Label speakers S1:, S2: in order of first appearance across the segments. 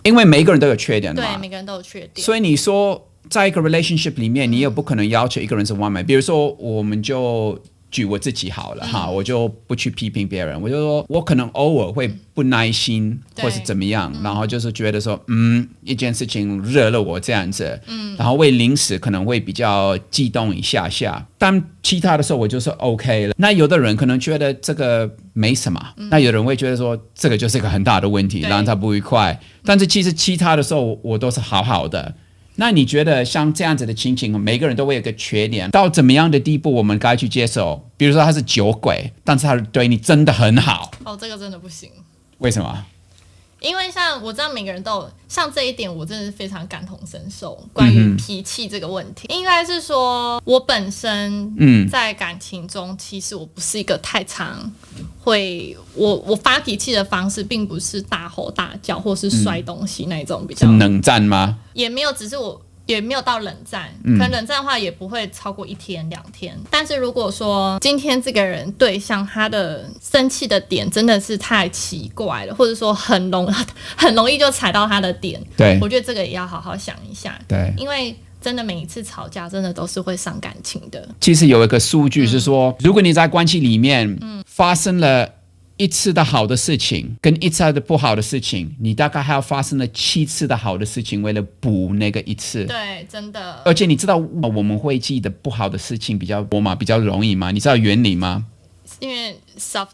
S1: 因为每一个人都有缺点嘛，
S2: 对，每个人都有缺点，
S1: 所以你说在一个 relationship 里面，你也不可能要求一个人是完美。比如说，我们就举我自己好了哈，我就不去批评别人，我就说我可能偶尔会不耐心，或是怎么样，然后就是觉得说，一件事情惹了我这样子，然后为临时可能会比较激动一下下，但其他的时候我就说 OK 了。那有的人可能觉得这个没什么，那有人会觉得说这个就是一个很大的问题，让他不愉快。但是其实其他的时候我都是好好的。那你觉得像这样子的情形，每个人都会有个缺点，到怎么样的地步我们该去接受？比如说他是酒鬼，但是他对你真的很好，
S2: 这个真的不行。
S1: 为什么？
S2: 因为像我知道每个人都有像这一点，我真的是非常感同身受。关于脾气这个问题，应该是说我本身在感情中，其实我不是一个太常会我发脾气的方式，并不是大吼大叫或是摔东西那种比较。
S1: 是冷战吗？
S2: 也没有，只是我。也没有到冷战，可能冷战的话也不会超过1天2天。但是如果说今天这个人对象他的生气的点真的是太奇怪了，或者说很容易就踩到他的点，
S1: 对，
S2: 我觉得这个也要好好想一下。
S1: 对，
S2: 因为真的每一次吵架真的都是会伤感情的。
S1: 其实有一个数据是说，如果你在关系里面发生了1次的好的事情跟1次的不好的事情，你大概还要发生了7次的好的事情，为了补那个1次。
S2: 对，真的。
S1: 而且你知道我们会记得不好的事情比较多吗？比较容易吗？你知道原理吗？
S2: 因为 self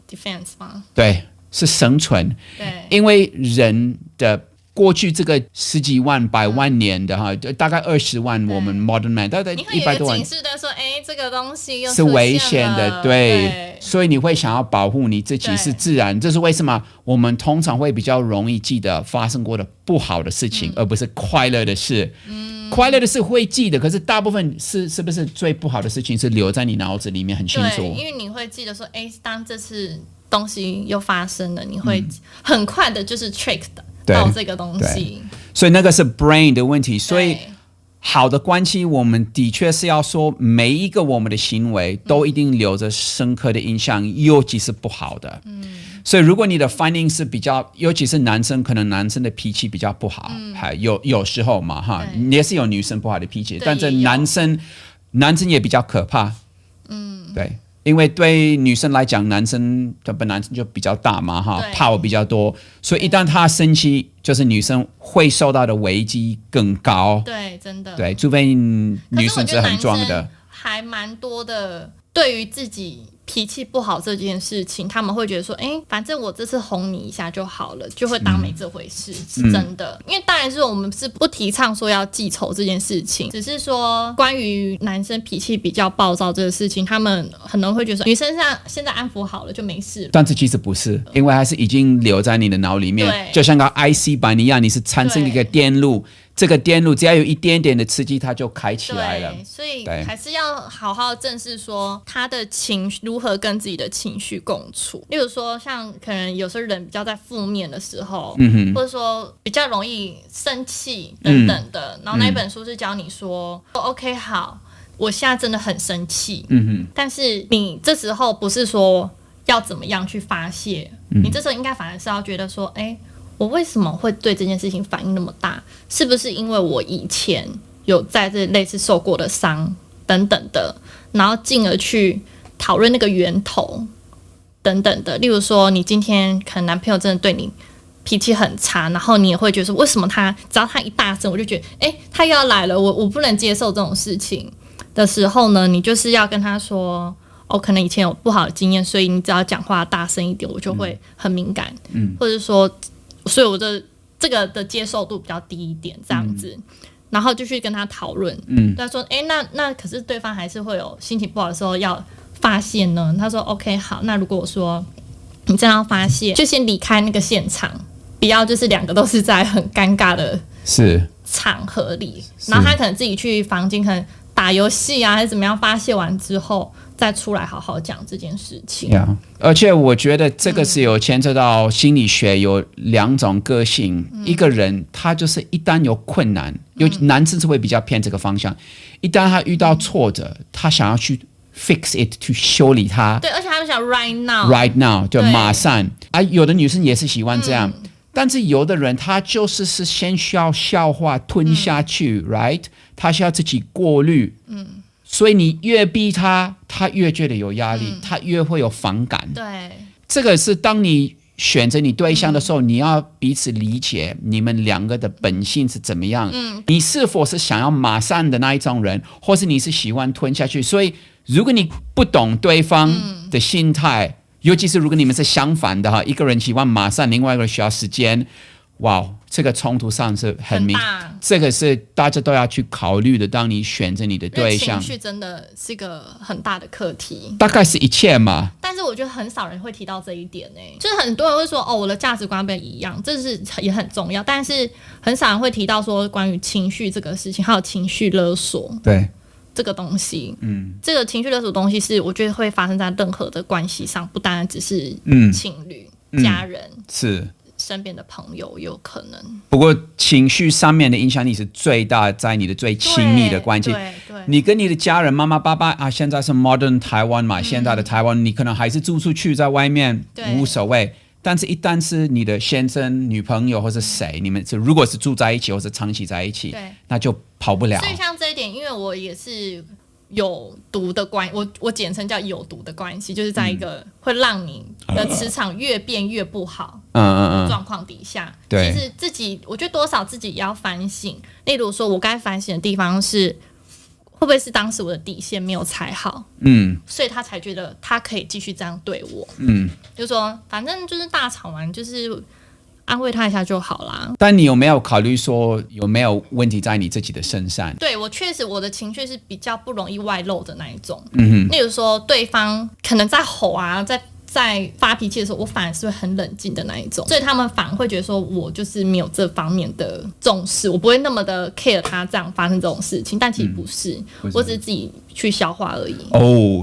S2: defense 吗？
S1: 对，是生存。
S2: 对，
S1: 因为人的过去这个10几万、100万年的哈，大概20万，我们 modern man 大概100多万，
S2: 警示的说，这个东西又
S1: 是危险的，对，所以你会想要保护你自己是自然，这是为什么我们通常会比较容易记得发生过的不好的事情，而不是快乐的事。快乐的事会记得，可是大部分是不是最不好的事情是留在你脑子里面很清楚？
S2: 对，因为你会记得说，当这次东西又发生了，你会很快的就是 trick 到这个东西，
S1: 所以那个是 brain 的问题。所以好的关系，我们的确是要说，每一个我们的行为都一定留着深刻的印象，尤其是不好的。所以如果你的反应是比较，尤其是男生，可能男生的脾气比较不好，还有时候嘛哈，也是有女生不好的脾气，但是男生也比较可怕。对。因为对女生来讲，男生本来就比较大嘛，哈，power 比较多，所以一旦他生气，就是女生会受到的危机更高。
S2: 对，真的。
S1: 对，除非女生是很壮的，
S2: 还蛮多的。对于自己脾气不好这件事情，他们会觉得说，反正我这次哄你一下就好了，就会当没这回事，是真的。因为当然是我们是不提倡说要记仇这件事情，只是说关于男生脾气比较暴躁这个事情，他们很多人会觉得说，女生现在安抚好了就没事了。
S1: 但是其实不是，因为还是已经留在你的脑里面，就像个 IC 板一样，你是产生一个电路。这个电路只要有一点点的刺激，它就开起来了。
S2: 对，所以还是要好好正视说他的情绪如何跟自己的情绪共处。例如说，像可能有时候人比较在负面的时候，或者说比较容易生气等等的，然后那一本书是教你说，OK， 好，我现在真的很生气，但是你这时候不是说要怎么样去发泄，你这时候应该反而是要觉得说，我为什么会对这件事情反应那么大？是不是因为我以前有在这类似受过的伤等等的，然后进而去讨论那个源头等等的。例如说，你今天可能男朋友真的对你脾气很差，然后你也会觉得说，为什么只要他一大声，我就觉得，他又要来了，我不能接受这种事情的时候呢，你就是要跟他说。可能以前有不好的经验，所以你只要讲话大声一点，我就会很敏感，或者说，所以我这个的接受度比较低一点，这样子，然后就去跟他讨论，他说，那可是对方还是会有心情不好的时候要发泄呢。他说 OK 好，那如果我说你这样要发泄，就先离开那个现场，不要就是两个都是在很尴尬的场合里，然后他可能自己去房间，可能打游戏啊，还是怎么样，发泄完之后。再出来好好讲这件事情。
S1: 而且我觉得这个是有牵扯到心理学，有2种个性。一个人他就是一旦有困难，男生是会比较偏这个方向。一旦他遇到挫折，他想要去 fix it， 去修理它。
S2: 对，而且他们想 right now，
S1: 就马上。有的女生也是喜欢这样。但是有的人他就是先需要消化吞下去，right？ 他需要自己过滤，所以你越逼他，他越觉得有压力，他越会有反感。
S2: 对，
S1: 这个是当你选择你对象的时候，你要彼此理解你们两个的本性是怎么样。你是否是想要马上的那一种人，或是你是喜欢吞下去？所以如果你不懂对方的心态，尤其是如果你们是相反的哈，一个人喜欢马上，另外一个人需要时间，哇，这个冲突上是很明显，这个是大家都要去考虑的。当你选择你的对象，
S2: 情绪真的是一个很大的课题，
S1: 大概是一切嘛。
S2: 但是我觉得很少人会提到这一点就是很多人会说我的价值观不一样，这是也很重要，但是很少人会提到说关于情绪这个事情，还有情绪勒索。
S1: 对。
S2: 这个东西，这个情绪勒索东西是我觉得会发生在任何的关系上，不单单只是情侣、家人，
S1: 是
S2: 身边的朋友有可能。
S1: 不过情绪上面的影响力是最大，在你的最亲密的关系。你跟你的家人妈妈爸爸啊，现在是 modern 台湾嘛，现在的台湾你可能还是租出去在外面无所谓。但是，一旦是你的先生、女朋友或是谁，你们如果是住在一起或是长期在一起，那就跑不了。
S2: 所以像这一点，因为我也是有毒的关，我简称叫有毒的关系，就是在一个会让你的磁场越变越不好的状况底下，其实自己我觉得多少自己也要反省。例如说，我该反省的地方是。会不会是当时我的底线没有踩好，所以他才觉得他可以继续这样对我，就说反正就是大吵完就是安慰他一下就好啦。
S1: 但你有没有考虑说有没有问题在你自己的身上？
S2: 对，我确实我的情绪是比较不容易外露的那一种，例如说对方可能在吼啊，在发脾气的时候，我反而是会很冷静的那一种，所以他们反而会觉得说我就是没有这方面的重视，我不会那么的 care 他这样发生这种事情，但其实不是，我只是自己去消化而已。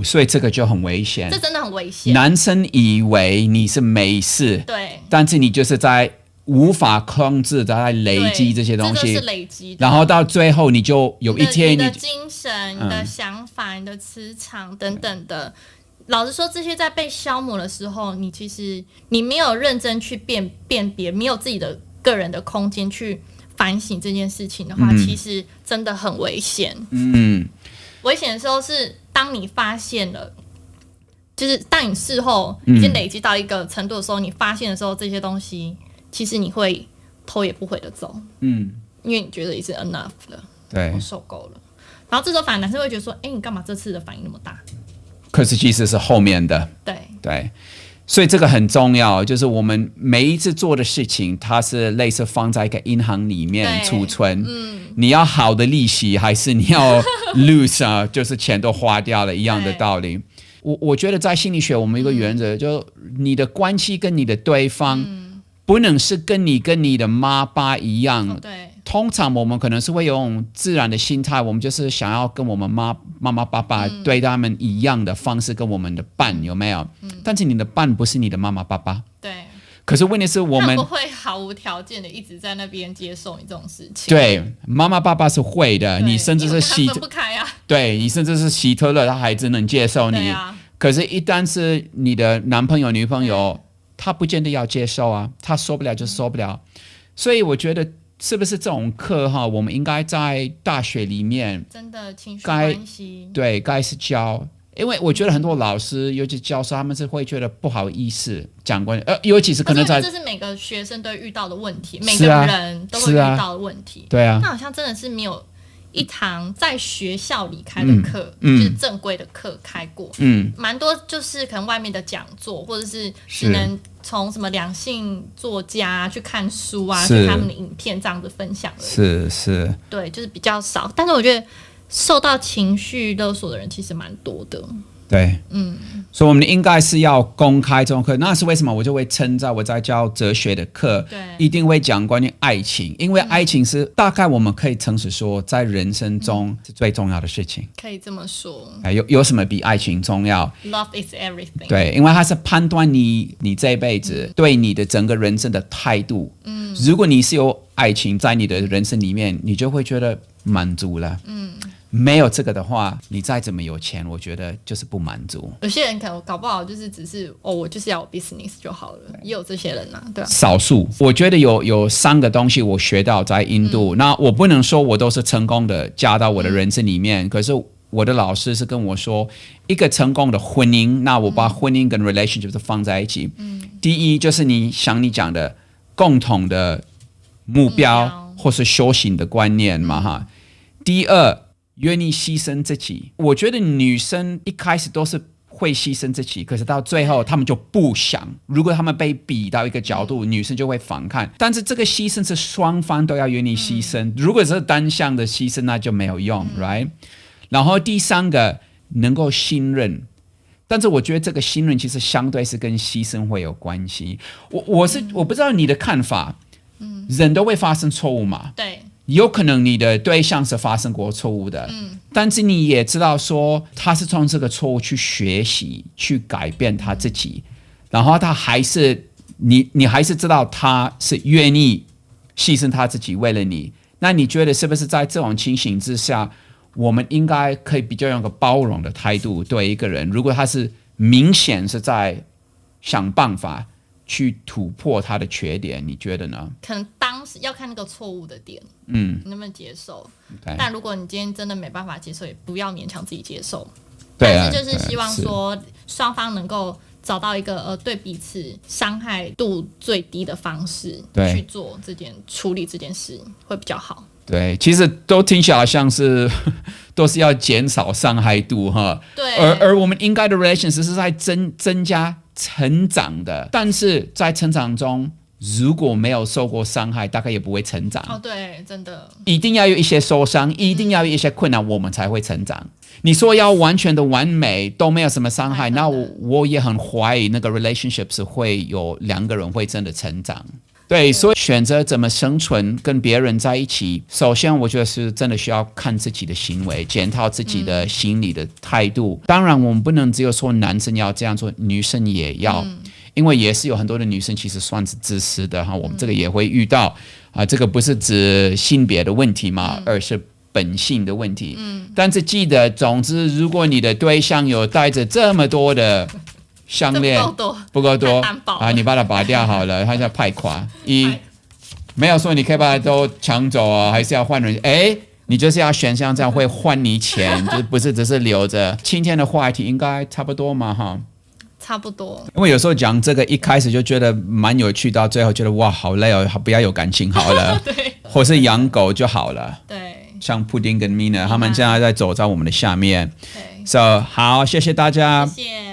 S1: 所以这个就很危险，
S2: 这真的很危险。
S1: 男生以为你是没事，
S2: 对，
S1: 但是你就是在无法控制的在累积这些东西，
S2: 这是累积的，
S1: 然后到最后你就有一天
S2: 你的精神、你的想法、你的磁场等等的。老实说，这些在被消磨的时候，你其实你没有认真去辨别，没有自己的个人的空间去反省这件事情的话，其实真的很危险。危险的时候是当你发现了，就是当你事后已经累积到一个程度的时候，你发现的时候，这些东西其实你会头也不回的走，因为你觉得已经 enough 了，
S1: 对，
S2: 我受够了。然后这时候反而男生会觉得说，你干嘛这次的反应那么大？
S1: 可是其实是后面的，对，所以这个很重要，就是我们每一次做的事情，它是类似放在一个银行里面储存，你要好的利息，还是你要 lose 啊，就是钱都花掉了一样的道理。我觉得在心理学，我们有一个原则，就你的关系跟你的对方，不能是跟你的妈爸一样。通常我们可能是会用自然的心态，我们就是想要跟我们妈妈爸爸对他们一样的方式跟我们的伴，有没有？但是你的伴不是你的妈妈爸爸，
S2: 对。
S1: 可是问题是我们
S2: 不会毫无条件的一直在那边接受你这种事情。
S1: 对，妈妈爸爸是会的，你甚至是
S2: 分不开啊。
S1: 对，你甚至是希特勒，他还只能接受你。可是，一旦是你的男朋友、女朋友，他不见得要接受啊，他受不了就受不了。所以我觉得。是不是这种课哈？我们应该在大学里面
S2: 真的情绪关系
S1: 该是教，因为我觉得很多老师，尤其教授，他们是会觉得不好意思讲关系，尤其是可能在
S2: 这是每个学生都会遇到的问题，每个人都会遇到的问题。
S1: 对啊，
S2: 那好像真的是没有一堂在学校里开的课，就是正规的课开过，蛮多就是可能外面的讲座，或者是只能从什么两性作家去看书啊，去他们的影片这样子分享的，
S1: 是，
S2: 对，就是比较少。但是我觉得受到情绪勒索的人其实蛮多的。
S1: 对，所以我们应该是要公开这种课。那是为什么？我就会称在我在教哲学的课，一定会讲关于爱情，因为爱情是大概我们可以诚实说，在人生中是最重要的事情。
S2: 可以这么说。
S1: 有什么比爱情重要
S2: ？Love is everything。
S1: 对，因为它是判断你这辈子对你的整个人生的态度。如果你是有爱情在你的人生里面，你就会觉得满足了。没有这个的话，你再怎么有钱，我觉得就是不满足。
S2: 有些人可能搞不好就是只是我就是要有 business 就好了，也有这些人啊，对啊。
S1: 少数，我觉得有3个东西我学到在印度，那我不能说我都是成功的加到我的人生里面，可是我的老师是跟我说，一个成功的婚姻，那我把婚姻跟 relationship 放在一起。第一就是你讲的共同的目标或是修行的观念嘛哈。第二，愿意牺牲自己。我觉得女生一开始都是会牺牲自己，可是到最后他们就不想。如果他们被逼到一个角度，女生就会反抗。但是这个牺牲是双方都要愿意牺牲。如果是单向的牺牲，那就没有用，right？然后第3个，能够信任。但是我觉得这个信任其实相对是跟牺牲会有关系。我不知道你的看法，人都会发生错误嘛？
S2: 对。
S1: 有可能你的对象是发生过错误的，但是你也知道说他是从这个错误去学习，去改变他自己，然后他还是你还是知道他是愿意牺牲他自己为了你。那你觉得是不是在这种情形之下，我们应该可以比较用个包容的态度对一个人，如果他是明显是在想办法去突破他的缺点，你觉得呢？
S2: 可能当时要看那个错误的点，你能不能接受？但如果你今天真的没办法接受，也不要勉强自己接受。
S1: 对啊，
S2: 但是就是希望说双方能够找到一个对彼此伤害度最低的方式去做处理这件事会比较好。
S1: 对，其实都听起来像是都是要减少伤害度哈。
S2: 对。
S1: 而我们应该的 relations 是在增加成长的，但是在成长中如果没有受过伤害，大概也不会成长。
S2: 对，真的。一
S1: 定要有一些受伤，一定要有一些困难，我们才会成长。你说要完全的完美，都没有什么伤害，那我也很怀疑那个 relationship 是会有2个人会真的成长。对，所以选择怎么生存，跟别人在一起，首先我觉得是真的需要看自己的行为，检讨自己的心理的态度。当然，我们不能只有说男生要这样做，女生也要，因为也是有很多的女生其实算是自私的哈。我们这个也会遇到这个不是指性别的问题嘛，而是本性的问题。但是记得，总之，如果你的对象有带着这么多的项链不够多你把它拔掉好了，它叫派垮。没有说你可以把它都抢走还是要换人。你就是要选像这样会换你钱，就是不是只是留着。今天的话题应该差不多嘛哈。
S2: 差不多，
S1: 因为有时候讲这个一开始就觉得蛮有趣，到最后觉得哇好累哦，不要有感情好了。
S2: 对，
S1: 或是养狗就好了。
S2: 对，
S1: 像布丁跟 Mina 他们现在在走在我们的下面。
S2: 对，
S1: So 好，谢谢大家。
S2: 谢谢。